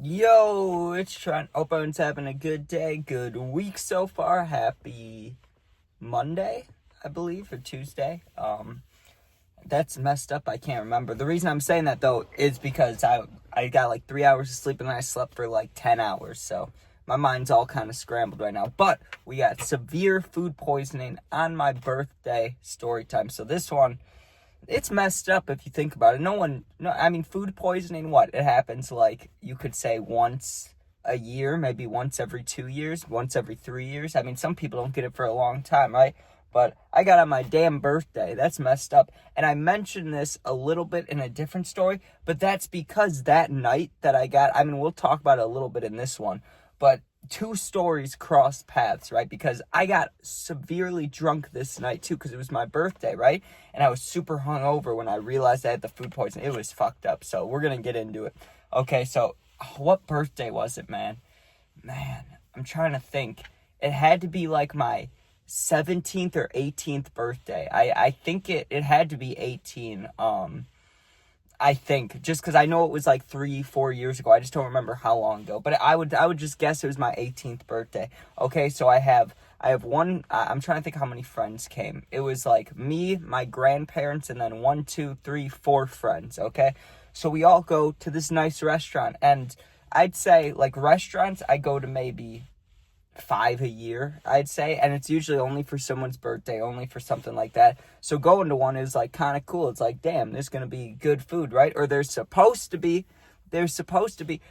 Yo, it's Trent. Hope everyone's having a good day, good week so far. Happy Monday, I believe, or Tuesday. That's messed up. I can't remember. The reason I'm saying that though is because I got like 3 hours of sleep and then I slept for like 10 hours. So my mind's all kind of scrambled right now. But we got severe food poisoning on my birthday story time. So this one, it's messed up if you think about it. Food poisoning, what? It happens like, you could say once a year, maybe once every 2 years, once every 3 years. I mean, some people don't get it for a long time, right? But I got on my damn birthday. That's messed up. And I mentioned this a little bit in a different story, but that's because that night that we'll talk about it a little bit in this one, but two stories crossed paths, right? Because I got severely drunk this night too, because it was my birthday, right? And I was super hungover when I realized I had the food poisoning. It was fucked up. So we're gonna get into it. Okay, so what birthday was it, man? I'm trying to think. It had to be like my 17th or 18th birthday. I think it had to be 18. I think, just because I know it was like 3-4 years ago. I just don't remember how long ago. But I would just guess it was my 18th birthday. Okay, so I have one. I'm trying to think how many friends came. It was like me, my grandparents, and then 1, 2, 3, 4 friends. Okay, so we all go to this nice restaurant, and I'd say like restaurants I go to maybe 5 a year, I'd say, and it's usually only for someone's birthday, only for something like that. So going to one is like kind of cool. It's like, damn, there's gonna be good food, right? Or there's supposed to be.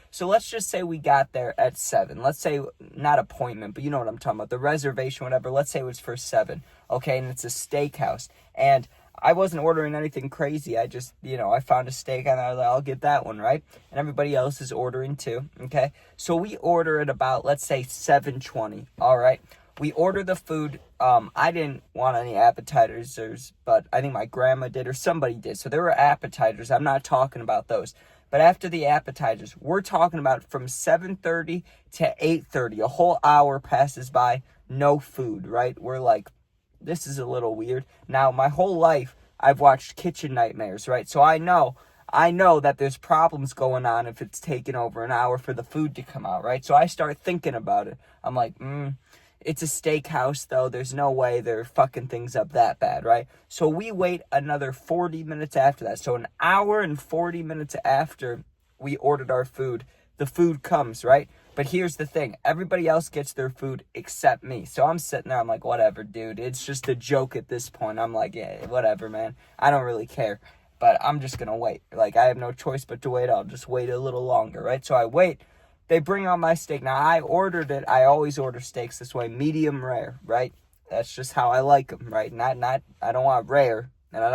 So let's just say we got there at 7. Let's say, not appointment, but you know what I'm talking about, the reservation, whatever. Let's say it was for 7. Okay, and it's a steakhouse, and I wasn't ordering anything crazy. I just, I found a steak and I was like, I'll get that one, right? And everybody else is ordering too, okay? So we order at about, let's say, 7:20, all right? We order the food. I didn't want any appetizers, but I think my grandma did or somebody did. So there were appetizers. I'm not talking about those. But after the appetizers, we're talking about from 7:30 to 8:30. A whole hour passes by, no food, right? We're like, this is a little weird. Now, my whole life, I've watched Kitchen Nightmares, right? So I know that there's problems going on if it's taking over an hour for the food to come out, right? So I start thinking about it. I'm like, it's a steakhouse, though. There's no way they're fucking things up that bad, right? So we wait another 40 minutes after that. So an hour and 40 minutes after we ordered our food, the food comes, right? But here's the thing. Everybody else gets their food except me. So I'm sitting there. I'm like, whatever, dude. It's just a joke at this point. I'm like, yeah, whatever, man. I don't really care. But I'm just going to wait. Like, I have no choice but to wait. I'll just wait a little longer, right? So I wait. They bring out my steak. Now, I ordered it. I always order steaks this way. Medium rare, right? That's just how I like them, right? I don't want rare. And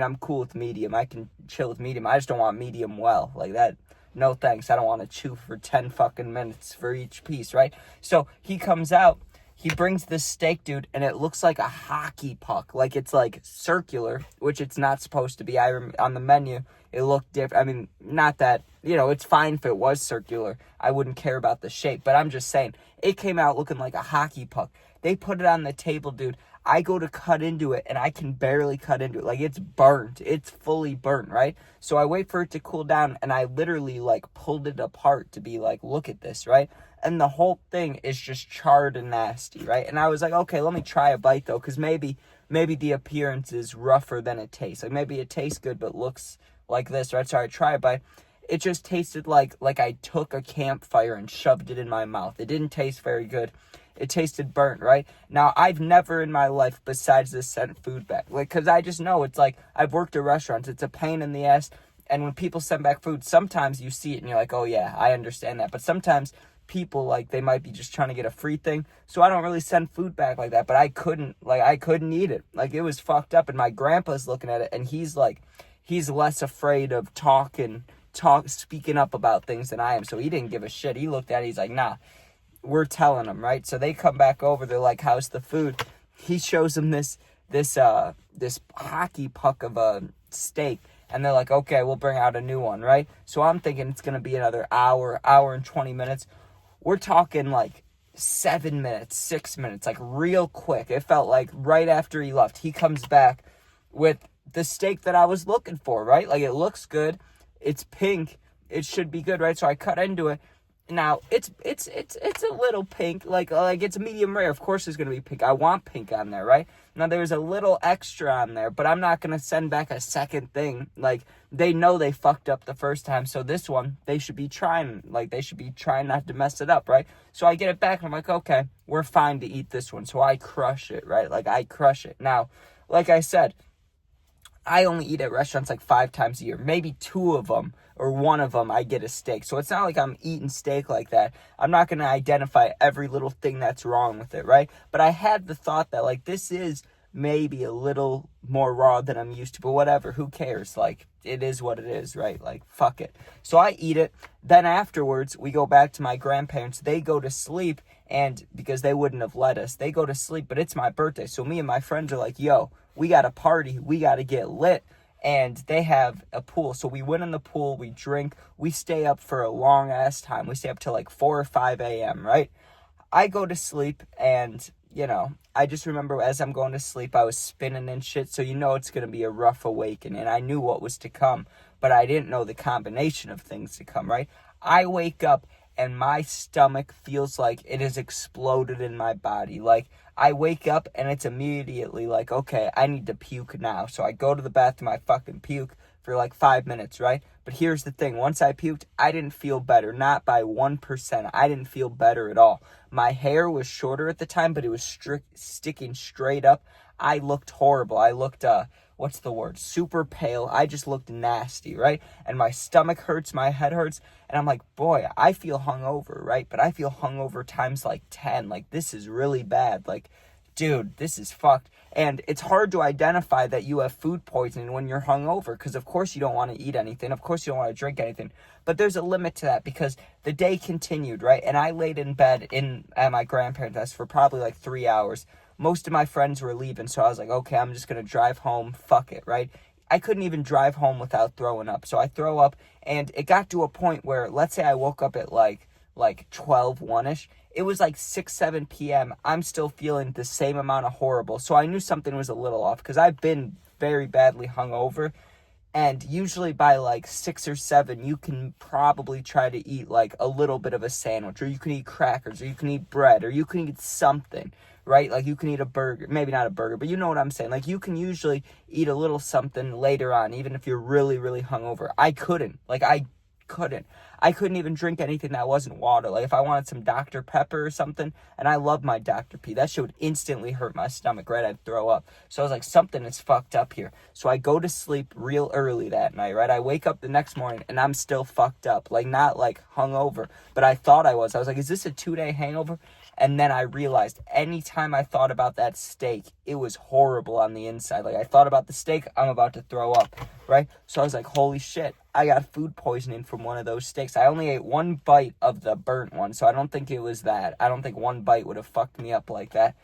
I'm cool with medium. I can chill with medium. I just don't want medium well. Like that. No thanks, I don't want to chew for 10 fucking minutes for each piece, right? So he comes out, he brings this steak, dude, and it looks like a hockey puck. Like it's like circular, which it's not supposed to be. On the menu, it looked different. I mean, not that, it's fine if it was circular. I wouldn't care about the shape, but I'm just saying, it came out looking like a hockey puck. They put it on the table, dude. I go to cut into it, and I can barely cut into it. Like, it's burnt. It's fully burnt, right? So I wait for it to cool down, and I literally, like, pulled it apart to be like, look at this, right? And the whole thing is just charred and nasty, right? And I was like, okay, let me try a bite, though, because maybe the appearance is rougher than it tastes. Like, maybe it tastes good but looks like this, right? So I try a bite. It just tasted like I took a campfire and shoved it in my mouth. It didn't taste very good. It tasted burnt, right? Now, I've never in my life, besides this, sent food back. Like, because I just know it's like, I've worked at restaurants. It's a pain in the ass. And when people send back food, sometimes you see it and you're like, oh, yeah, I understand that. But sometimes people, like, they might be just trying to get a free thing. So I don't really send food back like that. But I couldn't eat it. Like, it was fucked up. And my grandpa's looking at it, and he's less afraid of speaking up about things than I am. So he didn't give a shit. He looked at it, he's like, nah. We're telling them, right? So they come back over. They're like, "How's the food?" He shows them this hockey puck of a steak, and they're like, "Okay, we'll bring out a new one," right? So I'm thinking it's gonna be another hour and 20 minutes. We're talking like 7 minutes, 6 minutes, like real quick. It felt like right after he left, he comes back with the steak that I was looking for, right? Like, it looks good. It's pink. it should be good, right? So I cut into it. Now, it's a little pink, like it's medium rare. Of course there's going to be pink. I want pink on there, right? Now, there's a little extra on there, but I'm not going to send back a second thing. Like, they know they fucked up the first time, so this one, they should be trying not to mess it up, right? So I get it back, and I'm like, okay, we're fine to eat this one. So I crush it, right? Like, I crush it. Now, like I said, I only eat at restaurants like 5 times a year. Maybe 2 of them or 1 of them I get a steak. So it's not like I'm eating steak like that. I'm not going to identify every little thing that's wrong with it, right? But I had the thought that, like, this is maybe a little more raw than I'm used to. But whatever, who cares? Like, it is what it is, right? Like, fuck it. So I eat it. Then afterwards, we go back to my grandparents. They go to sleep, and because they wouldn't have let us, they go to sleep. But it's my birthday. So me and my friends are like, yo, we got to party. We got to get lit. And they have a pool. So we went in the pool. We drink. We stay up for a long-ass time. We stay up till like 4 or 5 a.m., right? I go to sleep, and, you know, I just remember as I'm going to sleep, I was spinning and shit. So you know it's going to be a rough awakening. And I knew what was to come. But I didn't know the combination of things to come, right? I wake up, and my stomach feels like it has exploded in my body. Like, I wake up, and it's immediately like, okay, I need to puke now. So I go to the bathroom, I fucking puke for like 5 minutes, right? But here's the thing. Once I puked, I didn't feel better. Not by 1%. I didn't feel better at all. My hair was shorter at the time, but it was sticking straight up. I looked horrible. I looked, what's the word? Super pale. I just looked nasty, right? And my stomach hurts, my head hurts, and I'm like, boy, I feel hungover, right? But I feel hungover times like 10. Like, this is really bad. Like, dude, this is fucked. And it's hard to identify that you have food poisoning when you're hungover, because of course you don't want to eat anything. Of course you don't want to drink anything. But there's a limit to that, because the day continued, right? And I laid in bed at my grandparents' house for probably like 3 hours. Most of my friends were leaving, so I was like, okay, I'm just going to drive home. Fuck it, right? I couldn't even drive home without throwing up. So I throw up, and it got to a point where, let's say I woke up at like 12, 1-ish. It was like 6, 7 p.m. I'm still feeling the same amount of horrible. So I knew something was a little off, because I've been very badly hungover. And usually by like 6 or 7, you can probably try to eat like a little bit of a sandwich, or you can eat crackers, or you can eat bread, or you can eat something, right? Like, you can eat a burger, maybe not a burger, but you know what I'm saying. Like, you can usually eat a little something later on, even if you're really, really hungover. I couldn't. I couldn't even drink anything that wasn't water. Like, if I wanted some Dr. Pepper or something, and I love my Dr. P, that shit would instantly hurt my stomach, right? I'd throw up. So I was like, something is fucked up here. So I go to sleep real early that night, right? I wake up the next morning, and I'm still fucked up. Like, not like hungover, but I thought I was. I was like, is this a 2-day hangover? And then I realized anytime I thought about that steak, it was horrible on the inside. Like, I thought about the steak, I'm about to throw up, right? So I was like, holy shit, I got food poisoning from one of those steaks. I only ate 1 bite of the burnt one, so I don't think it was that. I don't think 1 bite would have fucked me up like that.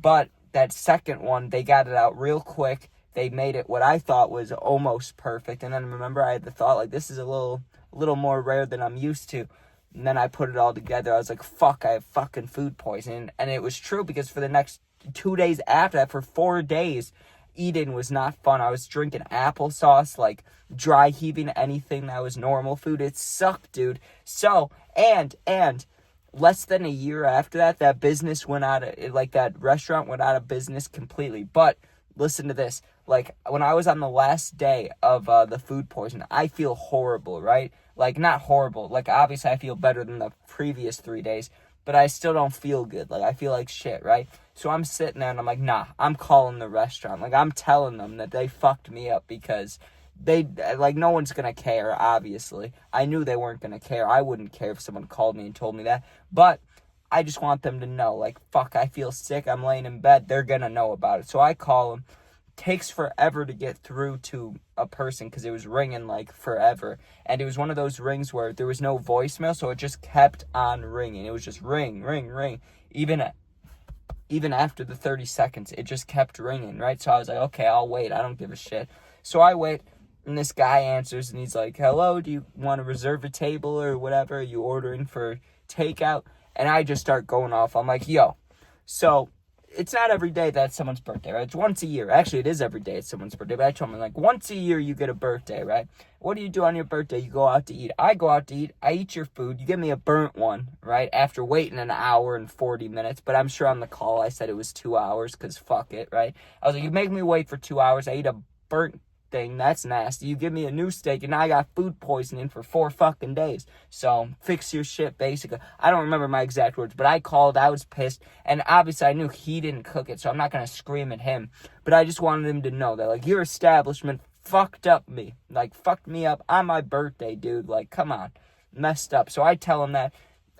But that second one, they got it out real quick. They made it what I thought was almost perfect. And then remember, I had the thought, like, this is a little more rare than I'm used to. And then I put it all together. I was like, fuck, I have fucking food poisoning. And it was true, because for the next 2 days after that, for 4 days, eating was not fun. I was drinking applesauce, like dry heaving anything that was normal food. It sucked, dude. So, and less than a year after that, that business went out of, like, that restaurant went out of business completely. But listen to this. Like, when I was on the last day of the food poisoning, I feel horrible, right? Like, not horrible. Like, obviously, I feel better than the previous 3 days, but I still don't feel good. Like, I feel like shit, right? So I'm sitting there, and I'm like, nah, I'm calling the restaurant. Like, I'm telling them that they fucked me up, because they, like, no one's gonna care, obviously. I knew they weren't gonna care. I wouldn't care if someone called me and told me that. But I just want them to know, like, fuck, I feel sick. I'm laying in bed. They're gonna know about it. So I call them. Takes forever to get through to a person, because it was ringing like forever, and it was one of those rings where there was no voicemail, so it just kept on ringing. It was just ring, ring, ring. Even after the 30 seconds, it just kept ringing, right? So I was like, okay, I'll wait. I don't give a shit. So I wait, and this guy answers, and he's like, hello, do you want to reserve a table or whatever? Are you ordering for takeout? And I just start going off. I'm like, yo, so it's not every day that's someone's birthday, right? It's once a year. Actually, it is every day it's someone's birthday. But I told him, like, once a year you get a birthday, right? What do you do on your birthday? You go out to eat. I go out to eat. I eat your food. You give me a burnt one, right? After waiting an hour and 40 minutes. But I'm sure on the call I said it was 2 hours because fuck it, right? I was like, you make me wait for 2 hours. I eat a burnt thing. That's nasty. You give me a new steak and now I got food poisoning for 4 fucking days. So fix your shit, basically. I don't remember my exact words, but I called. I was pissed. And obviously I knew he didn't cook it, so I'm not going to scream at him. But I just wanted him to know that, like, your establishment fucked up me. Like, fucked me up on my birthday, dude. Like, come on. Messed up. So I tell him that.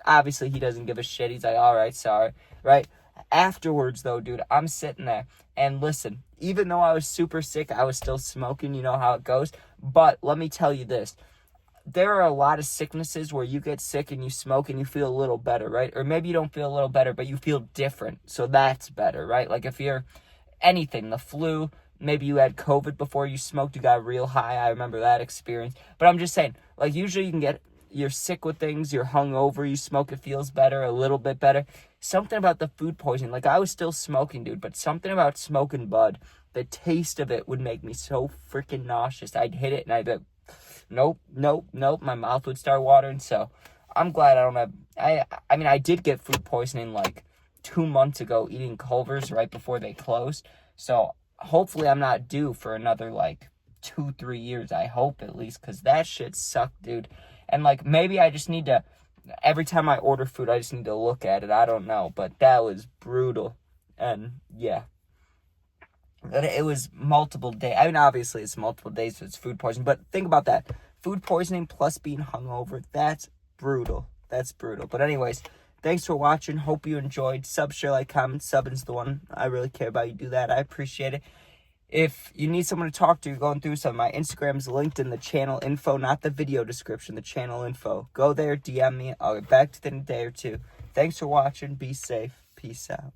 Obviously he doesn't give a shit. He's like, all right, sorry. Right? Afterwards, though, dude, I'm sitting there. And listen, even though I was super sick, I was still smoking. You know how it goes. But let me tell you this. There are a lot of sicknesses where you get sick and you smoke and you feel a little better, right? Or maybe you don't feel a little better, but you feel different. So that's better, right? Like if you're anything, the flu, maybe you had COVID before you smoked, you got real high. I remember that experience. But I'm just saying, like, usually you can get, you're sick with things, you're hungover, you smoke, it feels better, a little bit better. Something about the food poisoning, like I was still smoking, dude, but something about smoking bud, the taste of it would make me so freaking nauseous. I'd hit it and I'd be like, nope, my mouth would start watering. So I'm glad I don't have, I mean, I did get food poisoning like 2 months ago eating Culver's right before they closed. So hopefully I'm not due for another like 2-3 years. I hope at least, because that shit sucked, dude. And like maybe I just need to, every time I order food, I just need to look at it. I don't know, but that was brutal. And yeah, it was multiple days. I mean, obviously it's multiple days, so it's food poisoning. But think about that. Food poisoning plus being hungover, that's brutal. That's brutal. But anyways, thanks for watching. Hope you enjoyed. Sub, share, like, comment. Sub is the one I really care about. You do that. I appreciate it. If you need someone to talk to, you're going through some, my Instagram's linked in the channel info, not the video description, the channel info. Go there, DM me. I'll get back to it in a day or two. Thanks for watching. Be safe. Peace out.